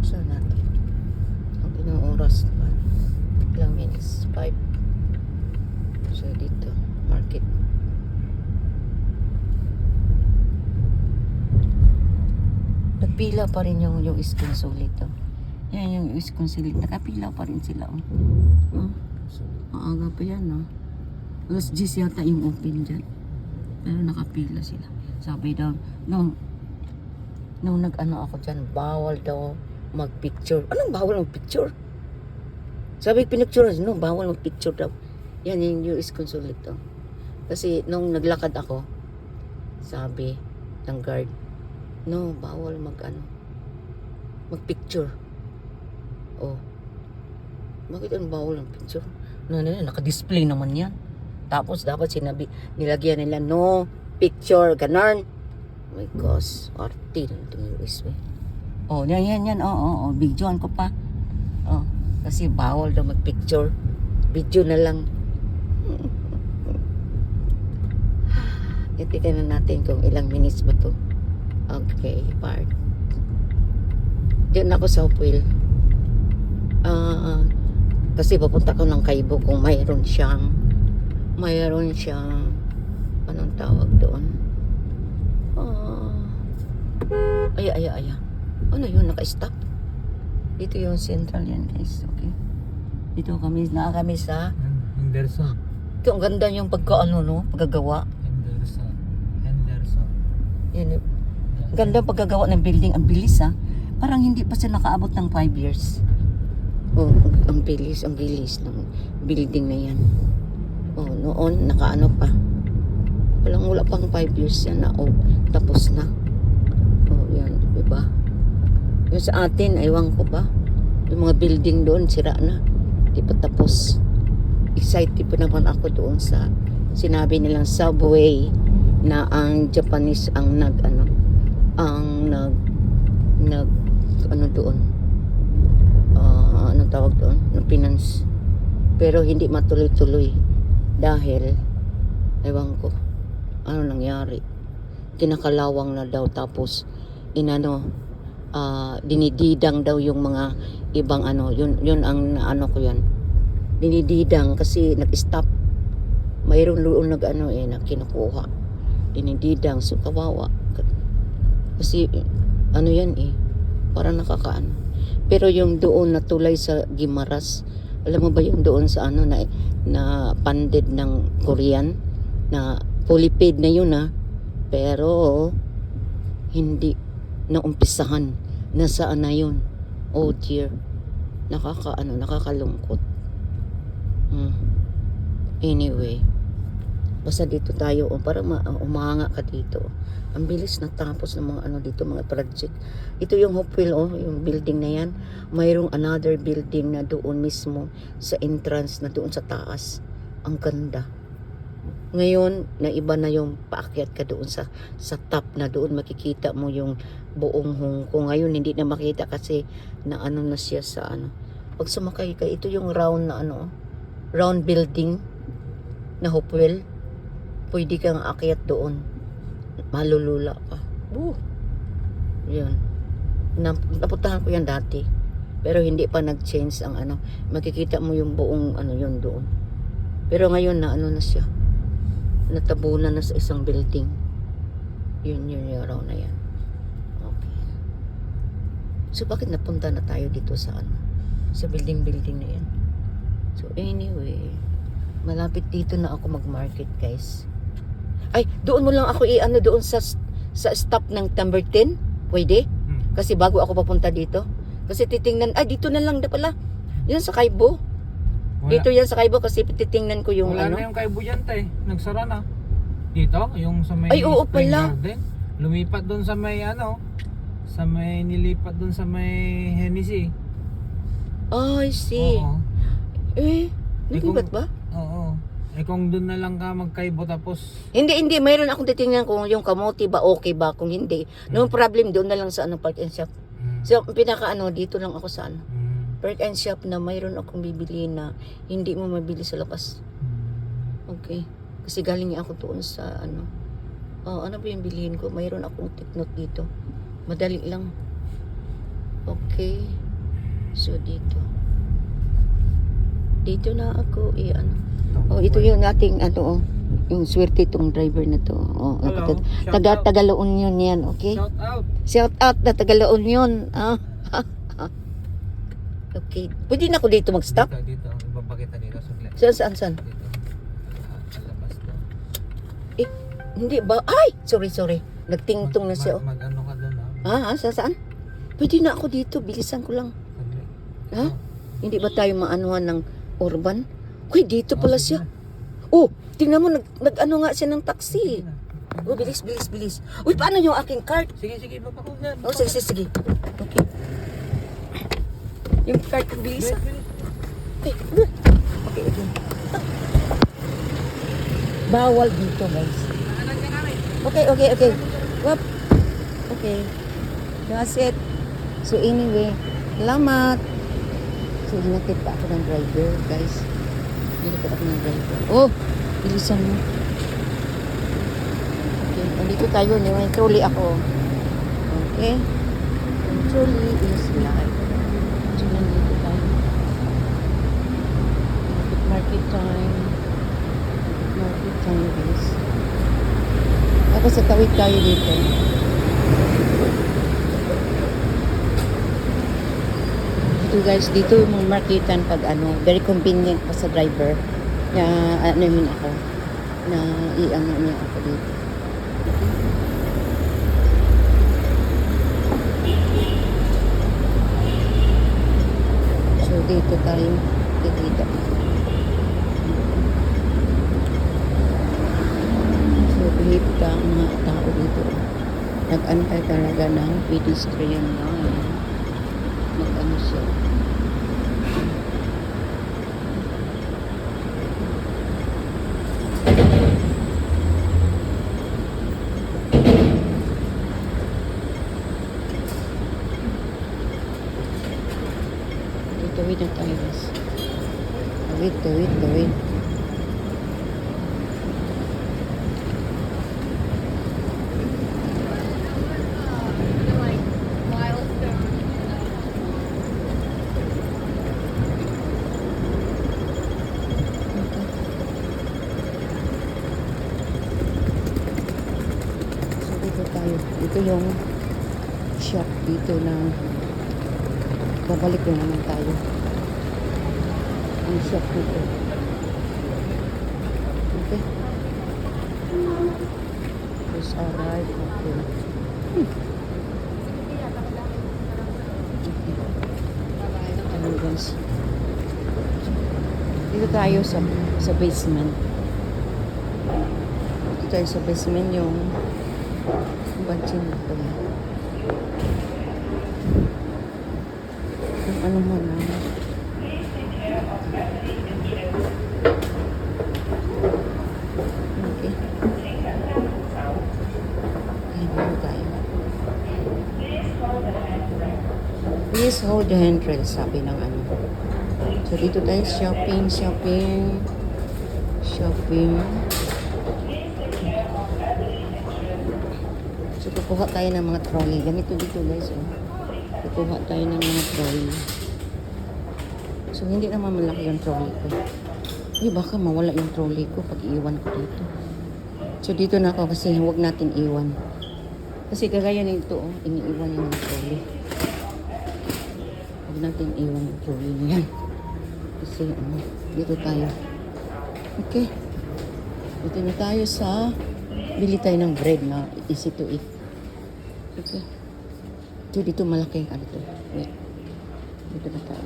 Buksan natin. Ang ilang oras pa. Ilang minutes? 5. So, dito. Market. Nagpila pa rin yung isconsulate to. Yan yung isconsulate. Nakapila pa rin sila. Oh. Ang aga pa yan, no? Alas 10 yata yung open dyan. Pero nakapila sila. Sabi daw, nung nag-ano ako dyan, bawal daw mag-picture. Anong bawal mag-picture? Sabi pinicture, no, bawal mag-picture daw. Yan yung US consulate to. Kasi nung naglakad ako, sabi ng guard, no, bawal mag-picture. Oh. Bakit ang bawal ng picture? No, naka-display naman yan. Tapos dapat nilagyan nila, no picture, ganon. Oh my gosh, arty lang itong US. Oh, yan. Oh, videoan ko pa. Oh, kasi bawal daw mag-picture. Video na lang. Itinan na natin kung ilang minutes ba to. Okay, part. Diyan ako sa Hopewell. Kasi papunta ko ng Kaibo kung mayroon siyang anong tawag doon? Ay. Ano yun? Naka-stop. Dito yung central yan, guys. Okay. Dito kami sa Henderson. ito, ang ganda yung pagkaano, no? Pagkagawa. Henderson. Yan. Ganda ang pagkagawa ng building. Ang bilis, ha? Parang hindi pa sila nakaabot ng 5 years. Oh, ang bilis ng building na yan. Oh, noon, nakaano pa. Wala pang 5 years yan na. Oh, tapos na. Oh, yan. Diba? Yung sa atin, aywan ko ba? Yung mga building doon, sira na. Di pa tapos. Excited pa naman ako doon sa sinabi nilang subway na ang Japanese ang nag doon. Anong tawag doon? Finance. Pero hindi matuloy-tuloy. Dahil, ewan ko, ano nangyari? Kinakalawang na daw, tapos, dinididang daw yung mga ibang yun ang ko yan. Dinididang kasi nag-stop. Mayroong luon na kinukuha. Dinididang, so kawawa. Kasi, yan parang nakakaano. Pero yung doon na tulay sa Gimaras, alam mo ba yung doon sa na funded ng Korean na fully paid na yun pero hindi na umpisahan, nasaan na yun. Oh dear, nakakalungkot. Anyway, basta dito tayo para umanga ka dito. Ang bilis natapos ng mga dito, mga project. Ito yung Hopewell, yung building na yan. Mayroong another building na doon mismo sa entrance na doon sa taas. Ang ganda. Ngayon, naiba na yung paakyat ka doon sa top na doon makikita mo yung buong Hong Kong. Ngayon, hindi na makita kasi na na siya sa Pag sumakay ka, ito yung round na round building na Hopewell. Pwede kang akyat doon. Malulula ka. Yun. Napuntahan ko yan dati. Pero hindi pa nag-change ang makikita mo yung buong yun doon. Pero ngayon na na siya. Natabunan na sa isang building. Yun yung araw na yan. Okay. So bakit napunta na tayo dito sa sa building na yan? So anyway, malapit dito na ako mag-market, guys. Ay, doon mo lang ako doon sa stop ng number 10. Pwede? Kasi bago ako papunta dito. Kasi titingnan, dito na lang pala. Yan sa Kaibo. Dito yan sa Kaibo kasi titingnan ko yung Wala na yung Kaibo dyan, tay. Nagsara na. Dito, yung sa may Ay, oo Spring pala. Garden. Lumipat doon sa may nilipat doon sa may Hennessy. Oh, I see. Oo. Nagulat ba? Oo. Kung doon na lang ka magkaibo tapos Hindi. Mayroon akong titingnan kung yung kamote ba, okay ba. Kung hindi, no problem, doon na lang sa park and shop. So, pinaka dito lang ako sa park and shop na mayroon akong bibili na hindi mo mabili sa labas. Okay. Kasi galing ako doon sa ano ba yung bilihin ko? Mayroon akong tiknot dito. Madali lang. Okay. Okay. So, dito. Dito na ako, ano. Oh, ito yung ating, ano, oh. Yung swerte itong driver na to. Oh, Hello. Shout out. Taga-La Union yan, okay? Shout out. Shout out na taga-La Union. Ah. Okay. Pwede na ako dito mag-stop? Dito. Ibabakita dito. Saan? Dito. Sa labas to. Eh, hindi ba? Ay! Sorry. Nagtingtong na siya. Oh. Mag-ano ka doon, ha? Saan? Pwede na ako dito. Bilisan ko lang. Saglit. Ha? Hindi ba tayo maanuhan ng urban? Uy, dito pala siya. Oh, tingnan mo, nag-ano nga siya ng taxi. Oh, bilis. Uy, paano yung aking card? Sige, baba ko na. Oh, sige. Okay. Yung card ko, bilis. Okay. Bawal dito, guys. Okay. Wap. Okay. That's it. So, anyway, salamat. So, hinatid pa ako ng driver, guys. Hinatid ako ng driver. Oh, bilisan mo. Okay, nandito tayo. May trolley ako. Okay. Yung trolley is live. So, nandito tayo. Market time, guys. Tapos sa tawid tayo dito. Dito guys, dito yung marketan pag ano, very convenient pa sa driver. Ano yun ako, na i-ano niya ako dito. So dito tayo, dito. So behave ka ang mga tao dito. Nag-antay talaga ng pedestrian na. Mag-ano siya. Tawid na tayo guys. Tawid. So dito tayo. Ito yung shop dito ng babalik na naman tayo. Ang shop dito. Okay. Just arrived. Okay. Ano guys? Dito tayo sa basement. Dito tayo sa basement yung batching ko. Kung ano mo na. Okay. Ayun tayo. Please hold the handrail, sabi ng ano. So dito tayo shopping. So kukuha tayo ng mga trolley. Ganito dito guys. Oh. Kukuha tayo ng mga trolley. So hindi naman malaki yung trolley ko. Baka mawala yung trolley ko pag iiwan ko dito. So dito na ako kasi huwag natin iwan. Kasi kagaya nito, oh, iniiwan yung trolley. Huwag natin iwan yung trolley na yan. Kasi dito tayo. Okay. Dito na tayo sa bili tayo ng bread na easy to eat. Okay. Dito malaki. Wait. Dito na tayo.